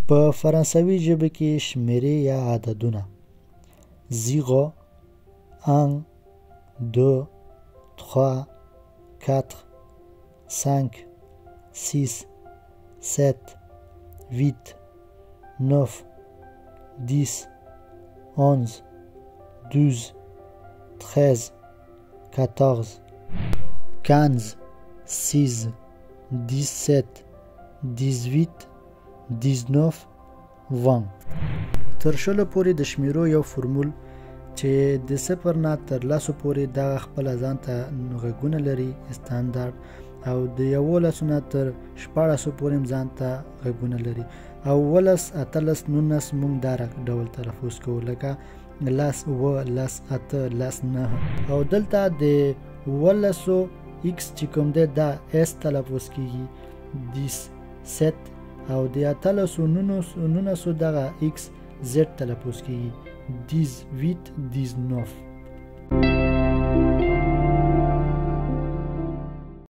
په فرانسوي ژبه کې شمیرې یا عددونه 0 1 2 3 4 5 6 7 8 9 10 11 12 13 14 15 16 17 18 19 20 تر شلو پورې د شمیرو یو فرمول چې د 0 نه تر 10 پورې دا خپل ځان ته غږونه لري استاندارد او د 11 نه تر 14 پورې ځان ته غږونه لري او 11 13 19 موږ دا ډول تلفظ کوو لکه لاس و لاس اته لاس نه او دلته د 11 x چې کوم ده دا اس تلفظ کیږي 17 او د 19 دغه x z تلفظ کیږي 18 19